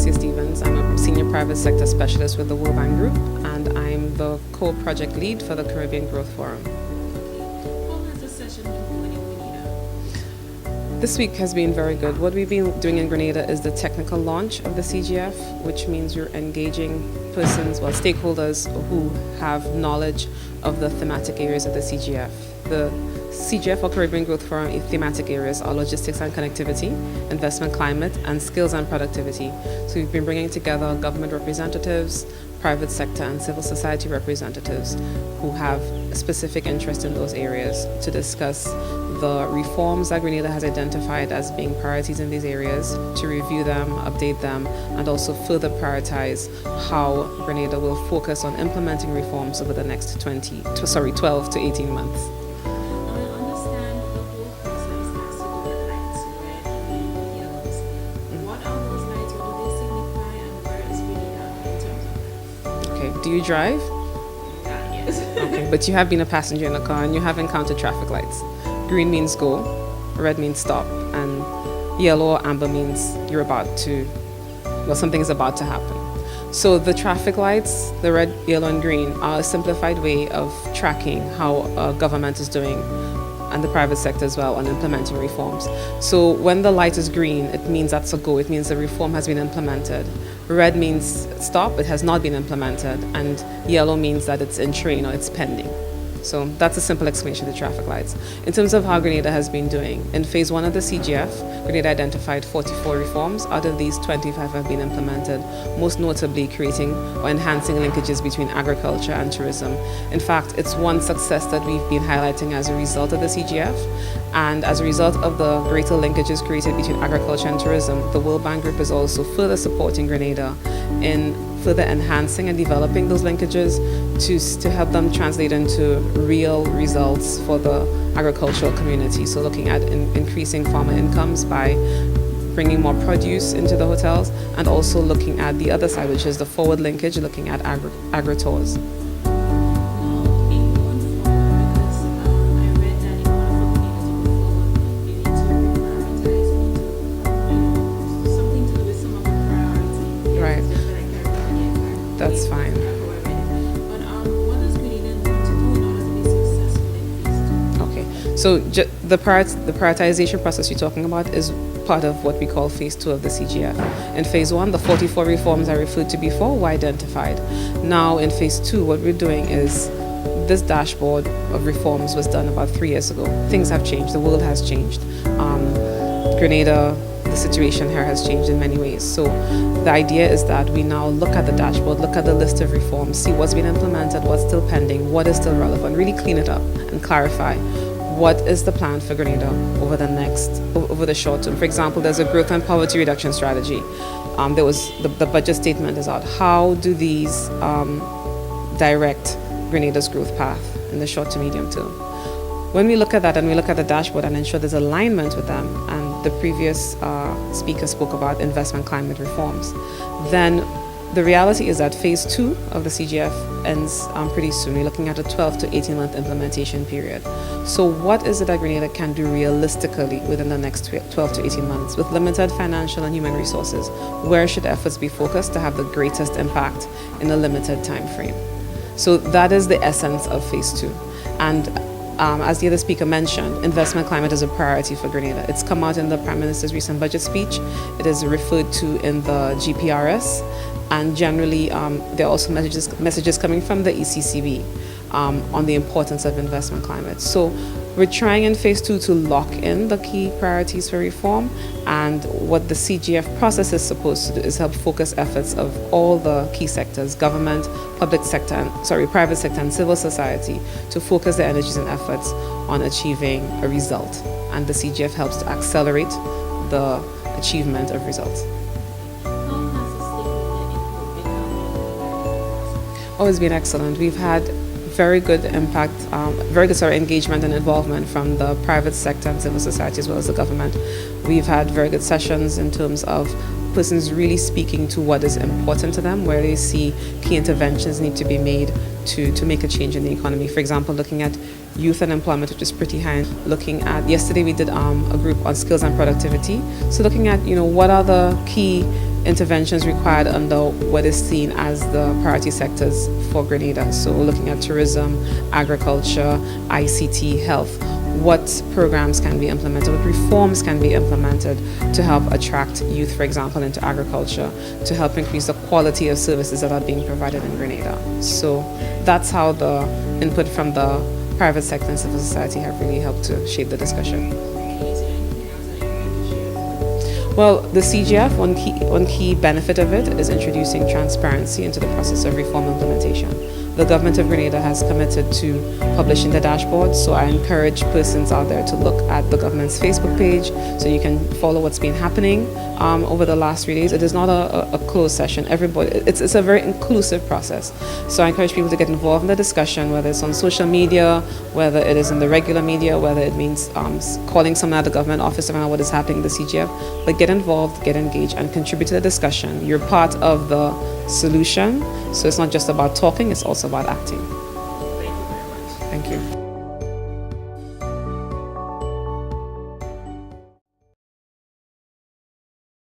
Alicia Stevens. I'm a senior private sector specialist with the World Bank Group, and I'm the co-project lead for the Caribbean Growth Forum. How has the session been going in Grenada? This week has been very good. What we've been doing in Grenada is the technical launch of the CGF, which means you're engaging persons, stakeholders who have knowledge of the thematic areas of the CGF. The CGF or Caribbean Growth Forum thematic areas are logistics and connectivity, investment climate, and skills and productivity. So we've been bringing together government representatives, private sector and civil society representatives who have a specific interest in those areas to discuss the reforms that Grenada has identified as being priorities in these areas, to review them, update them, and also further prioritize how Grenada will focus on implementing reforms over the next 12 to 18 months. Do you drive? Yes. Okay, but you have been a passenger in a car and you have encountered traffic lights. Green means go, red means stop, and yellow or amber means something is about to happen. So the traffic lights, the red, yellow, and green, are a simplified way of tracking how government is doing, and the private sector as well, on implementing reforms. So when the light is green, it means that's a go. It means the reform has been implemented. Red means stop, it has not been implemented. And yellow means that it's in train or it's pending. So that's a simple explanation of the traffic lights. In terms of how Grenada has been doing, in phase 1 of the CGF, Grenada identified 44 reforms. Out of these, 25 have been implemented, most notably creating or enhancing linkages between agriculture and tourism. In fact, it's one success that we've been highlighting as a result of the CGF. And as a result of the greater linkages created between agriculture and tourism, the World Bank Group is also further supporting Grenada in further enhancing and developing those linkages to help them translate into real results for the agricultural community. So looking at increasing farmer incomes by bringing more produce into the hotels, and also looking at the other side, which is the forward linkage, looking at agri-tours. That's fine. But what does Grenada need to do in order to be successful in phase 2? Okay, so the prioritization process you're talking about is part of what we call phase 2 of the CGF. In phase 1, the 44 reforms I referred to before were identified. Now in phase 2, what we're doing is this dashboard of reforms was done about 3 years ago. Things have changed, the world has changed. Grenada, the situation here has changed in many ways. So the idea is that we now look at the dashboard, look at the list of reforms, see what's been implemented, what's still pending, what is still relevant, really clean it up and clarify what is the plan for Grenada over the short term. For example, there's a growth and poverty reduction strategy. The budget statement is out. How do these direct Grenada's growth path in the short to medium term? When we look at that and we look at the dashboard and ensure there's alignment with them, and the previous speaker spoke about investment climate reforms, then the reality is that phase 2 of the CGF ends pretty soon. We're looking at a 12 to 18 month implementation period. So what is it that Grenada can do realistically within the next 12 to 18 months with limited financial and human resources? Where should efforts be focused to have the greatest impact in a limited time frame? So that is the essence of phase 2. And as the other speaker mentioned, investment climate is a priority for Grenada. It's come out in the Prime Minister's recent budget speech. It is referred to in the GPRS. And generally, there are also messages coming from the ECCB on the importance of investment climate. So we're trying in phase 2 to lock in the key priorities for reform, and what the CGF process is supposed to do is help focus efforts of all the key sectors, government, private sector and civil society, to focus their energies and efforts on achieving a result. And the CGF helps to accelerate the achievement of results. Oh, it's been excellent. We've had very good engagement and involvement from the private sector and civil society as well as the government. We've had very good sessions in terms of persons really speaking to what is important to them, where they see key interventions need to be made to make a change in the economy. For example, looking at youth unemployment, which is pretty high. Yesterday we did a group on skills and productivity. So looking at, what are the key interventions required under what is seen as the priority sectors for Grenada. So looking at tourism, agriculture, ICT, health. What programs can be implemented, what reforms can be implemented to help attract youth, for example, into agriculture, to help increase the quality of services that are being provided in Grenada. So that's how the input from the private sector and civil society have really helped to shape the discussion. Well, the CGF, one key benefit of it is introducing transparency into the process of reform implementation. The government of Grenada has committed to publishing the dashboard, so I encourage persons out there to look at the government's Facebook page so you can follow what's been happening over the last 3 days. It is not a closed session. Everybody, it's a very inclusive process. So I encourage people to get involved in the discussion, whether it's on social media, whether it is in the regular media, whether it means calling someone at the government office to find out what is happening in the CGF. But get involved, get engaged, and contribute to the discussion. You're part of the solution. So it's not just about talking, it's also about acting. Thank you very much. Thank you.